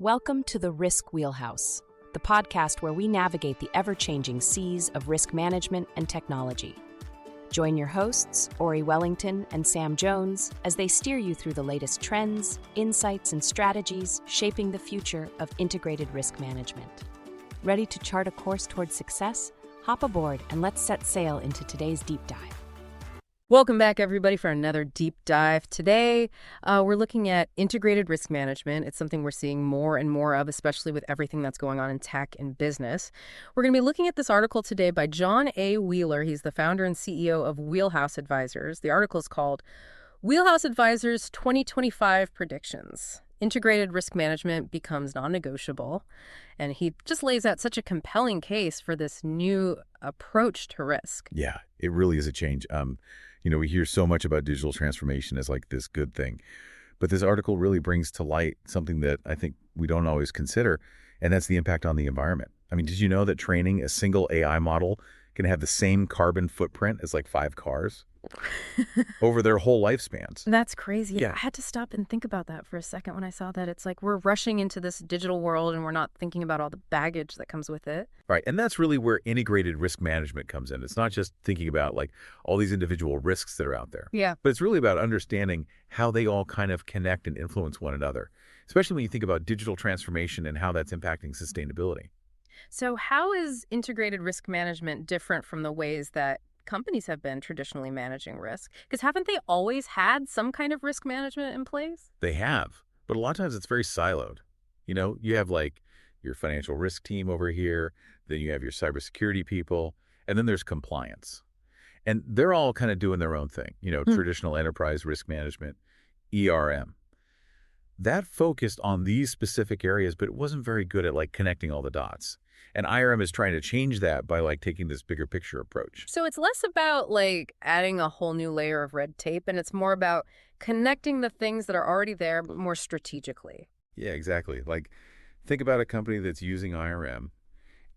Welcome to the Risk Wheelhouse, the podcast where we navigate the ever-changing seas of risk management and technology. Join your hosts, Ori Wellington and Sam Jones, as they steer you through the latest trends, insights, and strategies shaping the future of integrated risk management. Ready to chart a course towards success? Hop aboard and let's set sail into today's deep dive. Welcome back, everybody, for another deep dive. Today, we're looking at integrated risk management. It's something we're seeing more and more of, especially with everything that's going on in tech and business. We're going to be looking at this article today by John A. Wheeler. He's the founder and CEO of Wheelhouse Advisors. The article is called Wheelhouse Advisors 2025 Predictions. Integrated risk management becomes non-negotiable. And he just lays out such a compelling case for this new approach to risk. Yeah, it really is a change. We hear so much about digital transformation as like this good thing. But this article really brings to light something that I think we don't always consider, and that's the impact on the environment. I mean, did you know that training a single AI model can have the same carbon footprint as like 5 cars over their whole lifespans? That's crazy. Yeah. I had to stop and think about that for a second when I saw that. It's like we're rushing into this digital world and we're not thinking about all the baggage that comes with it. Right. And that's really where integrated risk management comes in. It's not just thinking about like all these individual risks that are out there. Yeah. But it's really about understanding how they all kind of connect and influence one another, especially when you think about digital transformation and how that's impacting sustainability. So how is integrated risk management different from the ways that companies have been traditionally managing risk? Because haven't they always had some kind of risk management in place? They have, but a lot of times it's very siloed. You have like your financial risk team over here, then you have your cybersecurity people, and then there's compliance. And they're all kind of doing their own thing, traditional enterprise risk management, ERM. That focused on these specific areas, but it wasn't very good at like connecting all the dots. And IRM is trying to change that by like taking this bigger picture approach. So it's less about like adding a whole new layer of red tape, and it's more about connecting the things that are already there, but more strategically. Yeah, exactly. Like think about a company that's using IRM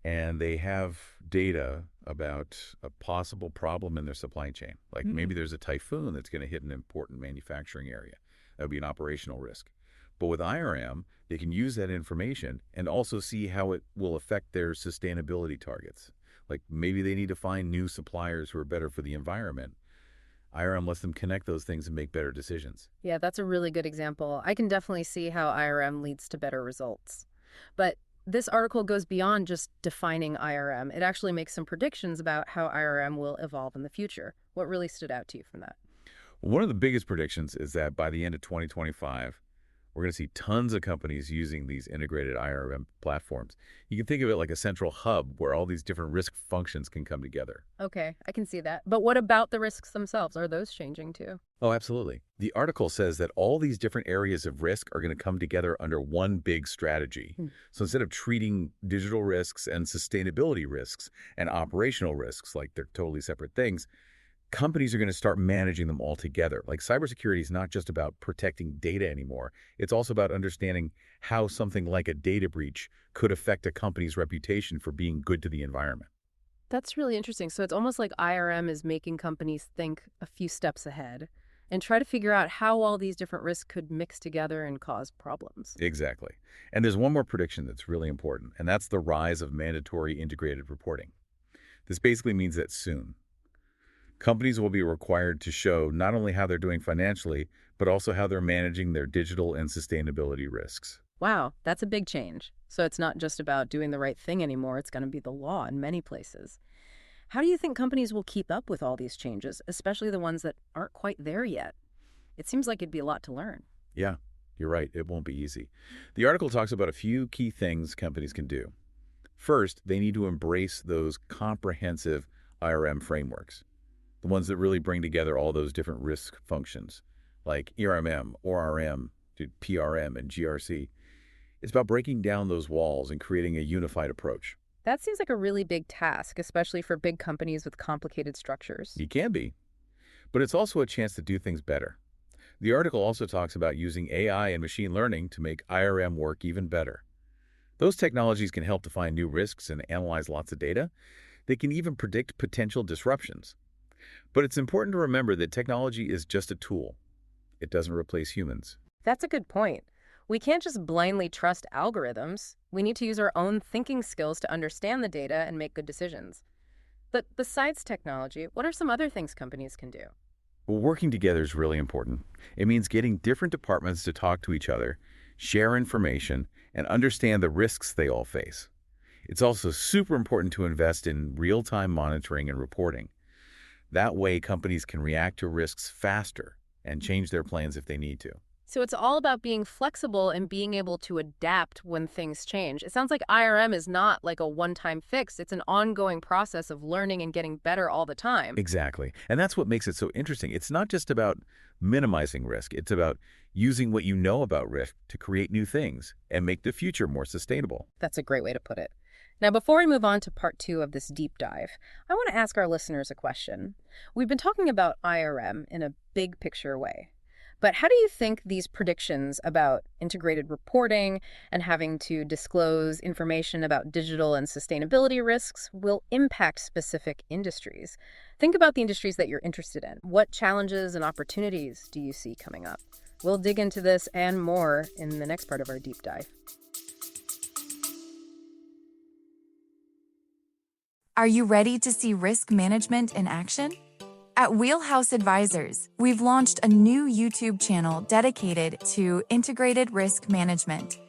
and they have data about a possible problem in their supply chain. Like maybe there's a typhoon that's going to hit an important manufacturing area. That would be an operational risk. But with IRM, they can use that information and also see how it will affect their sustainability targets. Like maybe they need to find new suppliers who are better for the environment. IRM lets them connect those things and make better decisions. Yeah, that's a really good example. I can definitely see how IRM leads to better results. But this article goes beyond just defining IRM. It actually makes some predictions about how IRM will evolve in the future. What really stood out to you from that? One of the biggest predictions is that by the end of 2025, we're going to see tons of companies using these integrated IRM platforms. You can think of it like a central hub where all these different risk functions can come together. Okay, I can see that. But what about the risks themselves? Are those changing too? Oh, absolutely. The article says that all these different areas of risk are going to come together under one big strategy. So instead of treating digital risks and sustainability risks and operational risks like they're totally separate things, companies are going to start managing them all together. Like cybersecurity is not just about protecting data anymore. It's also about understanding how something like a data breach could affect a company's reputation for being good to the environment. That's really interesting. So it's almost like IRM is making companies think a few steps ahead and try to figure out how all these different risks could mix together and cause problems. Exactly. And there's one more prediction that's really important, and that's the rise of mandatory integrated reporting. This basically means that soon, companies will be required to show not only how they're doing financially, but also how they're managing their digital and sustainability risks. Wow, that's a big change. So it's not just about doing the right thing anymore. It's going to be the law in many places. How do you think companies will keep up with all these changes, especially the ones that aren't quite there yet? It seems like it'd be a lot to learn. Yeah, you're right. It won't be easy. The article talks about a few key things companies can do. First, they need to embrace those comprehensive IRM frameworks. The ones that really bring together all those different risk functions, like ERM, ORM, PRM, and GRC. It's about breaking down those walls and creating a unified approach. That seems like a really big task, especially for big companies with complicated structures. It can be, but it's also a chance to do things better. The article also talks about using AI and machine learning to make IRM work even better. Those technologies can help to find new risks and analyze lots of data. They can even predict potential disruptions. But it's important to remember that technology is just a tool. It doesn't replace humans. That's a good point. We can't just blindly trust algorithms. We need to use our own thinking skills to understand the data and make good decisions. But besides technology, what are some other things companies can do? Well, working together is really important. It means getting different departments to talk to each other, share information, and understand the risks they all face. It's also super important to invest in real-time monitoring and reporting. That way, companies can react to risks faster and change their plans if they need to. So it's all about being flexible and being able to adapt when things change. It sounds like IRM is not like a one-time fix. It's an ongoing process of learning and getting better all the time. Exactly. And that's what makes it so interesting. It's not just about minimizing risk. It's about using what you know about risk to create new things and make the future more sustainable. That's a great way to put it. Now, before we move on to part 2 of this deep dive, I want to ask our listeners a question. We've been talking about IRM in a big picture way. But how do you think these predictions about integrated reporting and having to disclose information about digital and sustainability risks will impact specific industries? Think about the industries that you're interested in. What challenges and opportunities do you see coming up? We'll dig into this and more in the next part of our deep dive. Are you ready to see risk management in action? At Wheelhouse Advisors, we've launched a new YouTube channel dedicated to integrated risk management.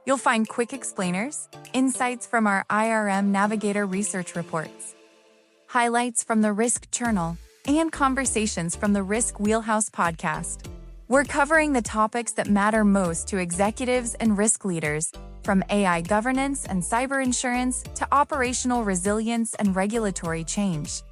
You'll find quick explainers, insights from our IRM Navigator research reports, highlights from the Risk Journal, and conversations from the Risk Wheelhouse podcast. We're covering the topics that matter most to executives and risk leaders, from AI governance and cyber insurance to operational resilience and regulatory change.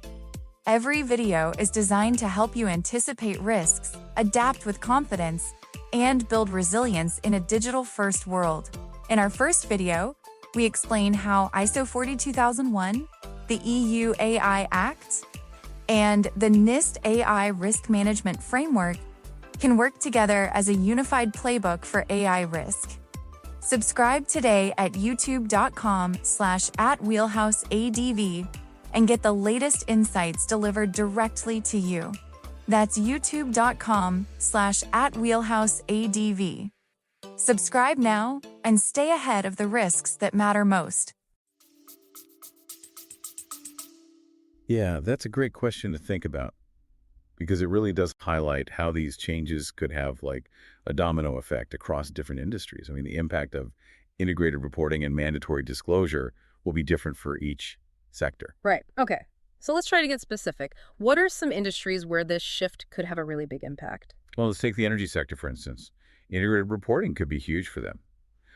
Every video is designed to help you anticipate risks, adapt with confidence, and build resilience in a digital-first world. In our first video, we explain how ISO 42001, the EU AI Act, and the NIST AI Risk Management Framework can work together as a unified playbook for AI risk. Subscribe today at youtube.com/@wheelhouseadv and get the latest insights delivered directly to you. That's youtube.com/@wheelhouseadv. Subscribe now and stay ahead of the risks that matter most. Yeah, that's a great question to think about because it really does highlight how these changes could have like a domino effect across different industries. I mean, the impact of integrated reporting and mandatory disclosure will be different for each sector. Right. Okay. So let's try to get specific. What are some industries where this shift could have a really big impact? Well, let's take the energy sector, for instance. Integrated reporting could be huge for them.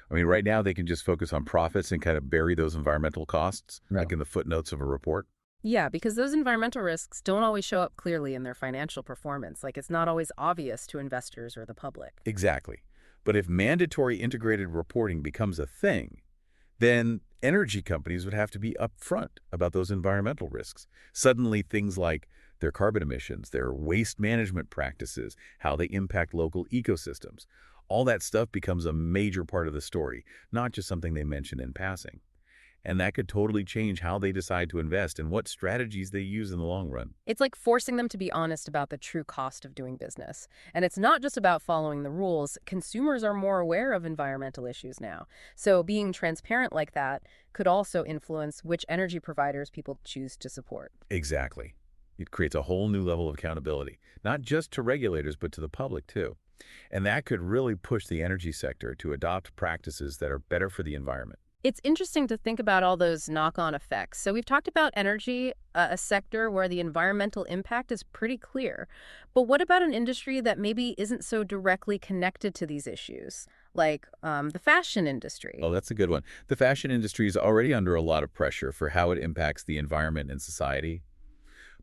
I mean, right now they can just focus on profits and kind of bury those environmental costs, like in the footnotes of a report. Yeah, because those environmental risks don't always show up clearly in their financial performance. Like, it's not always obvious to investors or the public. Exactly. But if mandatory integrated reporting becomes a thing, then energy companies would have to be upfront about those environmental risks. Suddenly, things like their carbon emissions, their waste management practices, how they impact local ecosystems, all that stuff becomes a major part of the story, not just something they mention in passing. And that could totally change how they decide to invest and what strategies they use in the long run. It's like forcing them to be honest about the true cost of doing business. And it's not just about following the rules. Consumers are more aware of environmental issues now. So being transparent like that could also influence which energy providers people choose to support. Exactly. It creates a whole new level of accountability, not just to regulators, but to the public too. And that could really push the energy sector to adopt practices that are better for the environment. It's interesting to think about all those knock-on effects. So we've talked about energy, a sector where the environmental impact is pretty clear. But what about an industry that maybe isn't so directly connected to these issues, like the fashion industry? Oh, that's a good one. The fashion industry is already under a lot of pressure for how it impacts the environment and society.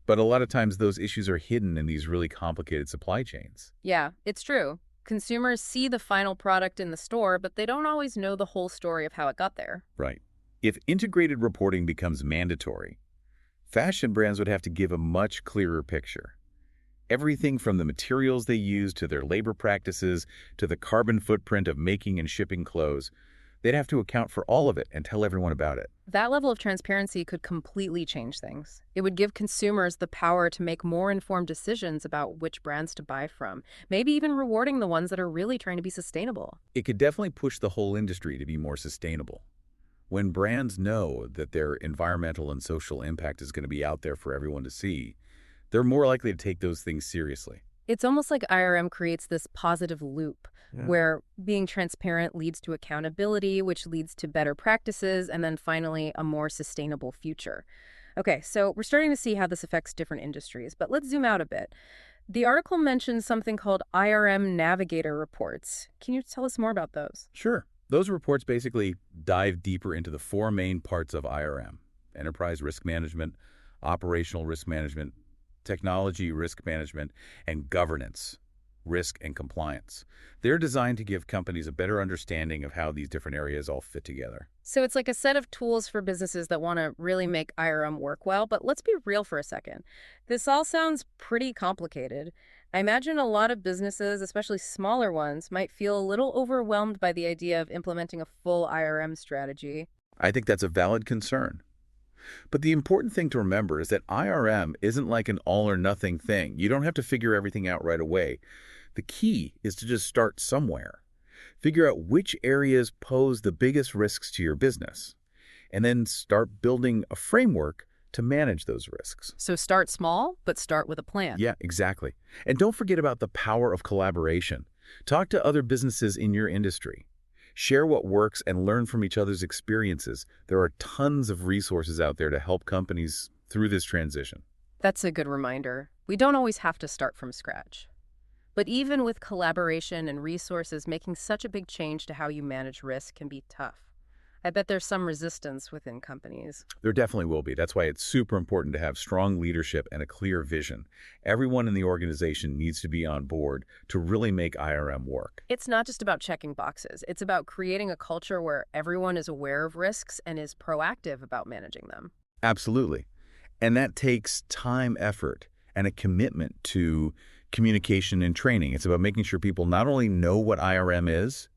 But a lot of times those issues are hidden in these really complicated supply chains. Yeah, it's true. Consumers see the final product in the store, but they don't always know the whole story of how it got there. Right. If integrated reporting becomes mandatory, fashion brands would have to give a much clearer picture. Everything from the materials they use to their labor practices to the carbon footprint of making and shipping clothes They'd have to account for all of it and tell everyone about it. That level of transparency could completely change things. It would give consumers the power to make more informed decisions about which brands to buy from, maybe even rewarding the ones that are really trying to be sustainable. It could definitely push the whole industry to be more sustainable. When brands know that their environmental and social impact is going to be out there for everyone to see, they're more likely to take those things seriously. It's almost like IRM creates this positive loop where being transparent leads to accountability, which leads to better practices, and then finally a more sustainable future. Okay, so we're starting to see how this affects different industries, but let's zoom out a bit. The article mentions something called IRM Navigator reports. Can you tell us more about those? Sure. Those reports basically dive deeper into the four main parts of IRM: enterprise risk management, operational risk management, technology risk management, and governance, risk and compliance. They're designed to give companies a better understanding of how these different areas all fit together. So it's like a set of tools for businesses that want to really make IRM work well, but let's be real for a second. This all sounds pretty complicated. I imagine a lot of businesses, especially smaller ones, might feel a little overwhelmed by the idea of implementing a full IRM strategy. I think that's a valid concern. But the important thing to remember is that IRM isn't like an all-or-nothing thing. You don't have to figure everything out right away. The key is to just start somewhere. Figure out which areas pose the biggest risks to your business, and then start building a framework to manage those risks. So start small, but start with a plan. Yeah, exactly. And don't forget about the power of collaboration. Talk to other businesses in your industry. Share what works and learn from each other's experiences. There are tons of resources out there to help companies through this transition. That's a good reminder. We don't always have to start from scratch. But even with collaboration and resources, making such a big change to how you manage risk can be tough. I bet there's some resistance within companies. There definitely will be. That's why it's super important to have strong leadership and a clear vision. Everyone in the organization needs to be on board to really make IRM work. It's not just about checking boxes. It's about creating a culture where everyone is aware of risks and is proactive about managing them. Absolutely. And that takes time, effort, and a commitment to communication and training. It's about making sure people not only know what IRM is,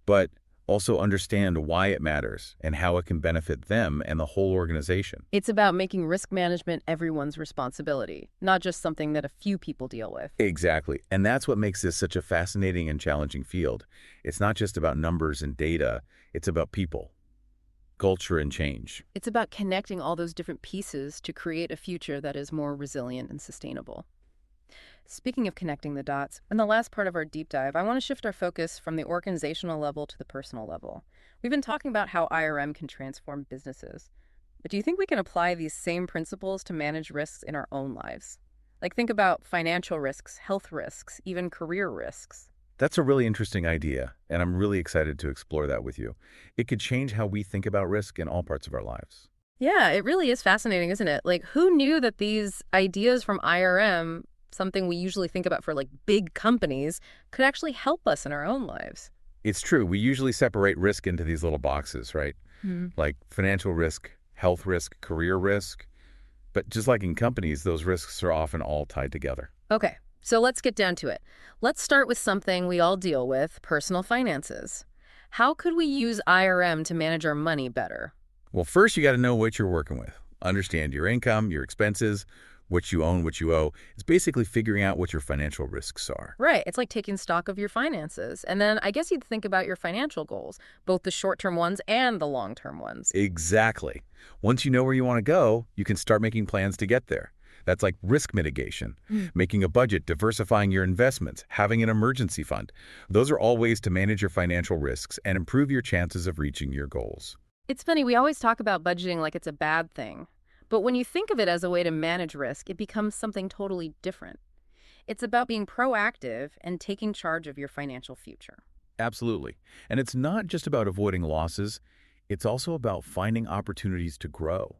but also understand why it matters and how it can benefit them and the whole organization. It's about making risk management everyone's responsibility, not just something that a few people deal with. Exactly. And that's what makes this such a fascinating and challenging field. It's not just about numbers and data. It's about people, culture, and change. It's about connecting all those different pieces to create a future that is more resilient and sustainable. Speaking of connecting the dots, in the last part of our deep dive, I want to shift our focus from the organizational level to the personal level. We've been talking about how IRM can transform businesses. But do you think we can apply these same principles to manage risks in our own lives? Like think about financial risks, health risks, even career risks. That's a really interesting idea, and I'm really excited to explore that with you. It could change how we think about risk in all parts of our lives. Yeah, it really is fascinating, isn't it? Like, who knew that these ideas from IRM, something we usually think about for like big companies, could actually help us in our own lives? It's true. We usually separate risk into these little boxes, right? Like financial risk, health risk, career risk. But just like in companies, those risks are often all tied together. Okay, so let's get down to it. Let's start with something we all deal with, personal finances. How could we use IRM to manage our money better? Well, first you got to know what you're working with. Understand your income, your expenses, what you own, what you owe. It's basically figuring out what your financial risks are. Right. It's like taking stock of your finances. And then I guess you'd think about your financial goals, both the short-term ones and the long-term ones. Exactly. Once you know where you want to go, you can start making plans to get there. That's like risk mitigation, making a budget, diversifying your investments, having an emergency fund. Those are all ways to manage your financial risks and improve your chances of reaching your goals. It's funny, we always talk about budgeting like it's a bad thing. But when you think of it as a way to manage risk, it becomes something totally different. It's about being proactive and taking charge of your financial future. Absolutely. And it's not just about avoiding losses. It's also about finding opportunities to grow.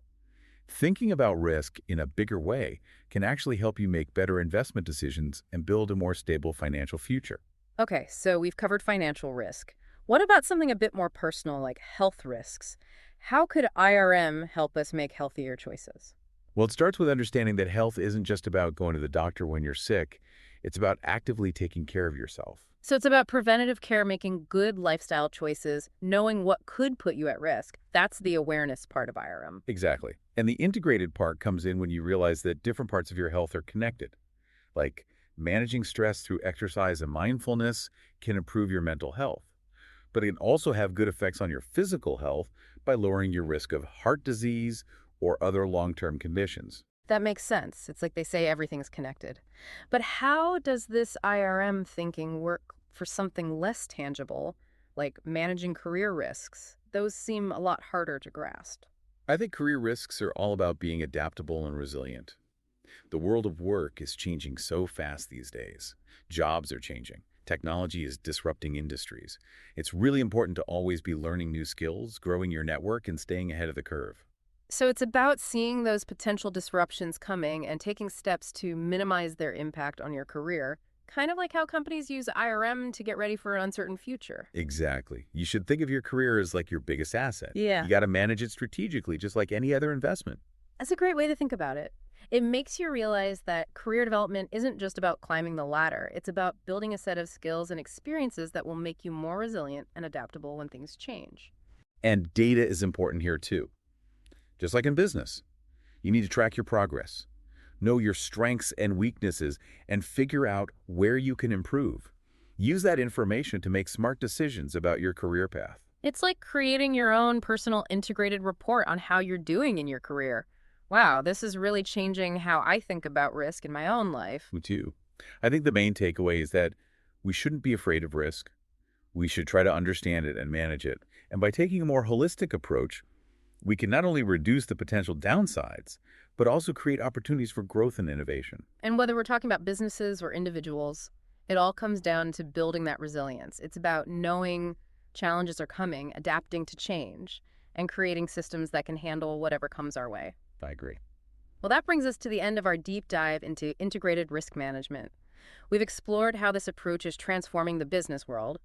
Thinking about risk in a bigger way can actually help you make better investment decisions and build a more stable financial future. Okay, so we've covered financial risk. What about something a bit more personal, like health risks? How could IRM help us make healthier choices? Well, it starts with understanding that health isn't just about going to the doctor when you're sick. It's about actively taking care of yourself. So it's about preventative care, making good lifestyle choices, knowing what could put you at risk. That's the awareness part of IRM. Exactly. And the integrated part comes in when you realize that different parts of your health are connected. Like managing stress through exercise and mindfulness can improve your mental health. But it can also have good effects on your physical health by lowering your risk of heart disease or other long-term conditions. That makes sense. It's like they say everything's connected. But how does this IRM thinking work for something less tangible, like managing career risks? Those seem a lot harder to grasp. I think career risks are all about being adaptable and resilient. The world of work is changing so fast these days. Jobs are changing. Technology is disrupting industries. It's really important to always be learning new skills, growing your network, and staying ahead of the curve. So it's about seeing those potential disruptions coming and taking steps to minimize their impact on your career, kind of like how companies use IRM to get ready for an uncertain future. Exactly. You should think of your career as like your biggest asset. Yeah. You got to manage it strategically, just like any other investment. That's a great way to think about it. It makes you realize that career development isn't just about climbing the ladder. It's about building a set of skills and experiences that will make you more resilient and adaptable when things change. And data is important here too. Just like in business, you need to track your progress, know your strengths and weaknesses, and figure out where you can improve. Use that information to make smart decisions about your career path. It's like creating your own personal integrated report on how you're doing in your career. Wow, this is really changing how I think about risk in my own life. Me too. I think the main takeaway is that we shouldn't be afraid of risk. We should try to understand it and manage it. And by taking a more holistic approach, we can not only reduce the potential downsides, but also create opportunities for growth and innovation. And whether we're talking about businesses or individuals, it all comes down to building that resilience. It's about knowing challenges are coming, adapting to change, and creating systems that can handle whatever comes our way. I agree. Well, that brings us to the end of our deep dive into integrated risk management. We've explored how this approach is transforming the business world,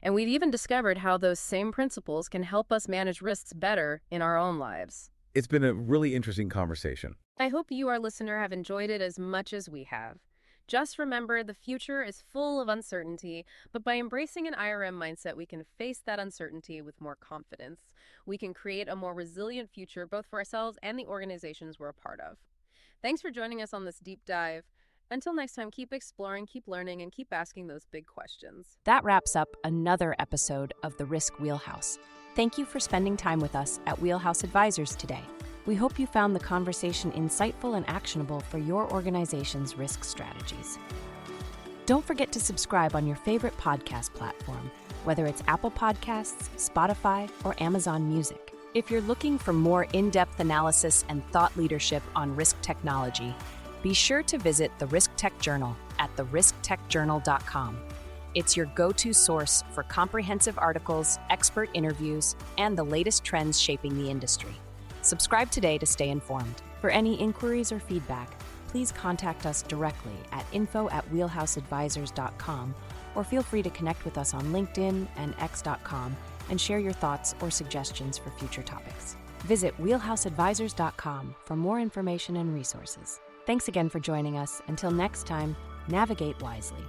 and we've even discovered how those same principles can help us manage risks better in our own lives. It's been a really interesting conversation. I hope you, our listener, have enjoyed it as much as we have. Just remember, the future is full of uncertainty, but by embracing an IRM mindset, we can face that uncertainty with more confidence. We can create a more resilient future, both for ourselves and the organizations we're a part of. Thanks for joining us on this deep dive. Until next time, keep exploring, keep learning, and keep asking those big questions. That wraps up another episode of the Risk Wheelhouse. Thank you for spending time with us at Wheelhouse Advisors today. We hope you found the conversation insightful and actionable for your organization's risk strategies. Don't forget to subscribe on your favorite podcast platform, whether it's Apple Podcasts, Spotify, or Amazon Music. If you're looking for more in-depth analysis and thought leadership on risk technology, be sure to visit the Risk Tech Journal at therisktechjournal.com. It's your go-to source for comprehensive articles, expert interviews, and the latest trends shaping the industry. Subscribe today to stay informed. For any inquiries or feedback, please contact us directly at info@wheelhouseadvisors.com, or feel free to connect with us on LinkedIn and x.com and share your thoughts or suggestions for future topics. Visit wheelhouseadvisors.com for more information and resources. Thanks again for joining us. Until next time, navigate wisely.